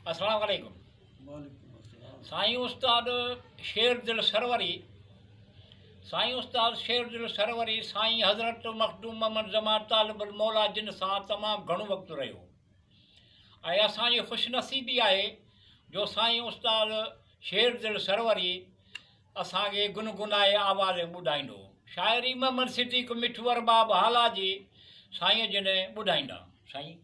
अस्सलाम वालेकुम। साईं उस्ताद शेर दिल सरवरी, साईं उस्ताद शेर दिल सरवरी साईं हज़रत मखदूम मोहम्मद ज़मान तालिबुल मौला जिन सां तमामु घणो वक़्तु रहियो ऐं असांजी ख़ुशनसीबी आहे जो साईं उस्ताद शेर दिल सरवरी असांखे गुनगुनाए आवाज़ ॿुधाईंदो। शाइरी मोहम्मद सिद्दीक़ मिठू अरबाब हाला जी साईं जिन ॿुधाईंदा। साईं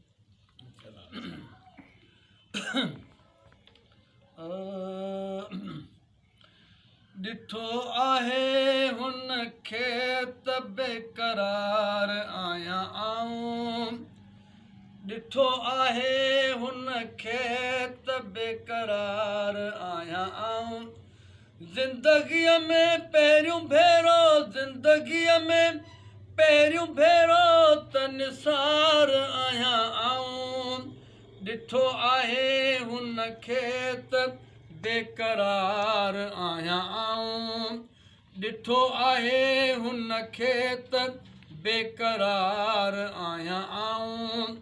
ॾिठो आहे हुन खे त बेक़रार आहियां आऊं, ॾिठो आहे हुन खे त बेक़रार आहियां आऊं, ज़िंदगीअ में पहिरियों भेरो, ज़िंदगीअ में पहिरियों भेरो त निसार आहियां आऊं, ॾिठो आहे हुन खे त बेक़रार आहियां आऊं, ॾिठो आहे हुन खे त बेक़रार आहियां आऊं,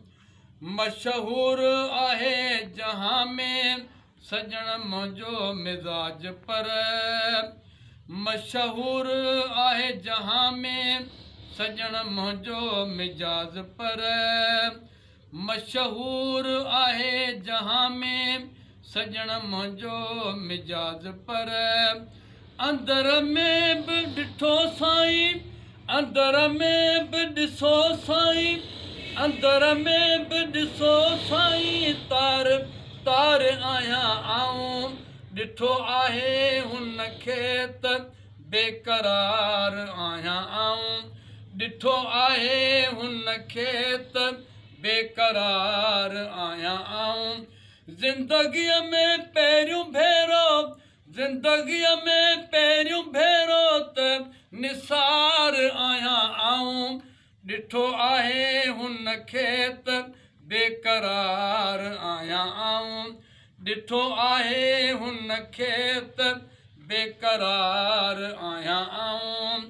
मशहूरु आहे जहां में सजण मुंहिंजो मिज़ाज पर, मशहूरु आहे जहां में सजण मुंहिंजो मिजाज पर, मशहूरु आहे जहां में सजण मुंहिंजो मिजाज पर, अंदर में बि ॾिठो साईं, अंदर में बि ॾिसो साईं, अंदर में बि ॾिसो साईं, तार तार आहियां आऊं, ॾिठो आहे हुन खे त बेक़रार आहियां आऊं, ॾिठो आहे हुन खे त बेक़रार आहियां आऊं, ज़िंदगीअ में पहिरियों भेरो, ज़िंदगीअ में पहिरियों भेरो त निसार आहियां आऊं, ॾिठो आहे हुन खे त बेक़रार आहियां आऊं, ॾिठो आहे हुन खे त बेक़रार आहियां आऊं,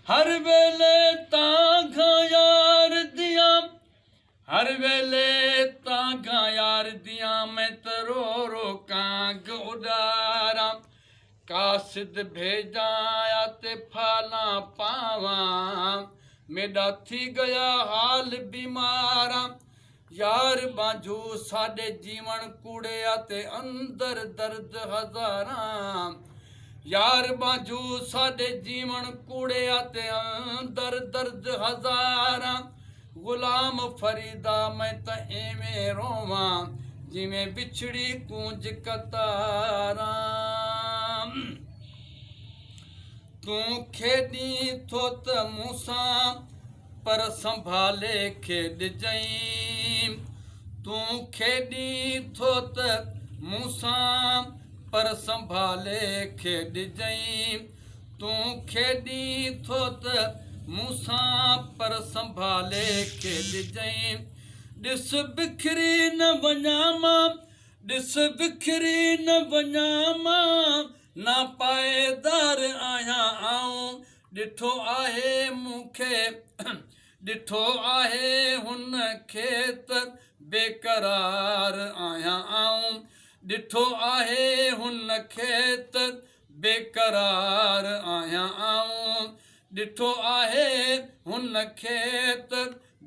हर वेले तां यार दियां, हर वेले तां यार दियां मैं त रो रो कांग उॾारां, कासिद भेजाया ते फाला पावां, मेरा थी गया हाल बीमारा, यार बांझू साडे जीवन कूड़िया ते अंदर दर्द हज़ारां, यार बांझू साडे जीवन कूड़िया ते अंदर दर्द हज़ारां, गुलाम फरीदा मैं त एवें रोवां जिवें बिछड़ी कूंज कतारां, तूं खेॾी थो त मूंसां पर संभाले खेॾजईं, तूं खेॾी थो त मूंसां पर संभाले खेॾजईं, तूं खेॾी थो त मूंसां पर संभाले खेॾजईं, ॾिस बिखरी न वञां मां, ॾिस बिखरी न वञां मां, ना पाएदार आहियां आऊं, ॾिठो आहे मूंखे, ॾिठो आहे हुन खे त बेक़रार आहियां आऊं, ॾिठो आहे हुन खे त बेक़रार आहियां आऊं, ॾिठो आहे हुन खे त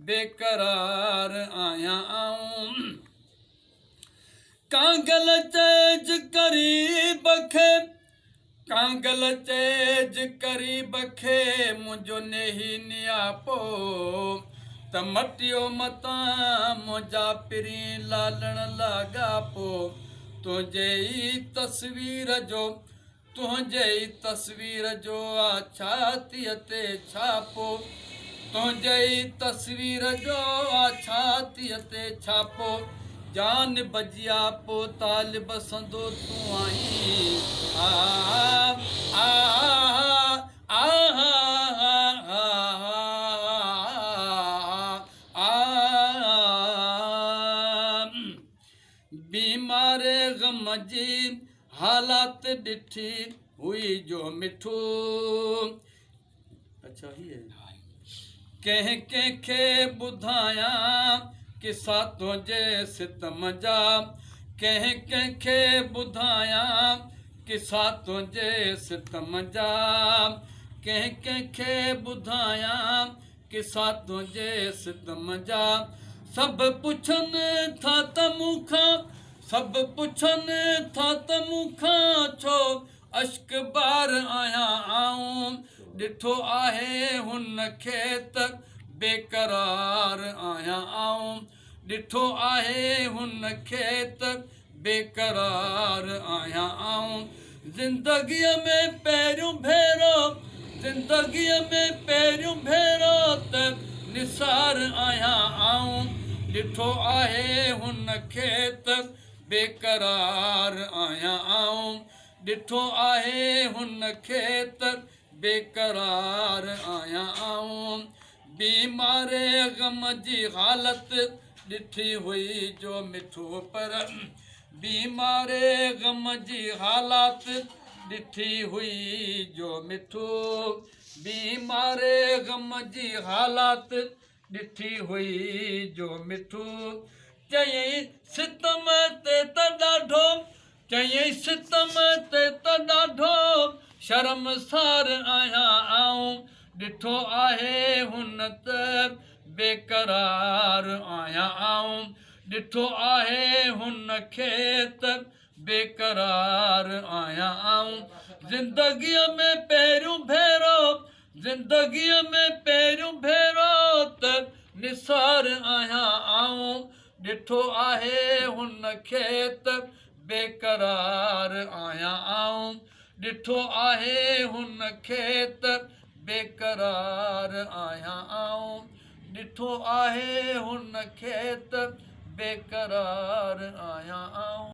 बेक़रार आहियां आऊं, कांगल चेज क़रीब खे, कांगल चेज क़रीब खे मुंहिंजो नेही नियापो, त मटियो मतां मुंहिंजा पिरी लालण लाॻापो, तुंहिंजे ई तस्वीर जो, तुंहिंजे ई तस्वीर जो आ छातीअ ते छापो, तुंहिंजे ई तस्वीर जो आ छातीअ ते छापो, जान बजिया पो तालिब संदो तूं आहीं, आ आ आ बीमारे गम जी हालात ॾिठी हुई जो मिठू, अच्छा ही है, कंहिं कंहिंखे ॿुधायां किसा तुंहिंजे सितम जा, कंहिं कंहिंखे ॿुधायां किसा तुंहिंजे सितम जा कंहिं कंहिंखे ॿुधायां किसा तुंहिंजे सितम जा सभु पुछनि था त मूंखां सभु पुछनि था त मूंखां छो अश्क बार आहियां आऊं ॾिठो आहे हुन खे त बेक़रार आहियां आऊं ॾिठो आहे हुन खे त बेक़रार आहियां आऊं ज़िंदगीअ में पहिरियों भेरो ज़िंदगीअ में पहिरियों भेरो त निसार आहियां आऊं ॾिठो आहे हुन खे त बेक़रार आहियां आऊं ॾिठो आहे हुन खे त बेक़रार आहियां आऊं बीमारे ग़म जी हालति ॾिठी हुई जो मिठो पर बीमारे ग़म जी हालत ॾिठी हुई जो मिठो बीमारे ग़म जी हालत ॾिठी हुई जो मिठो चयईं सितम ते त ॾाढो चयईं सितम ते त ॾाढो शर्मसार आहियां आऊं ॾिठो आहे हुन त बेक़रार आहियां आऊं ॾिठो आहे हुन खे त बेक़रार आहियां आऊं ज़िंदगीअ में पहिरियों भेरो ज़िंदगीअ में पहिरियों भेरो त निसार आहियां आऊं ॾिठो आहे हुन खे त बेक़रार आहियां आऊं ॾिठो आहे हुन खे त बेक़रार आहियां आऊं ॾिठो आहे हुन खे त बेक़रार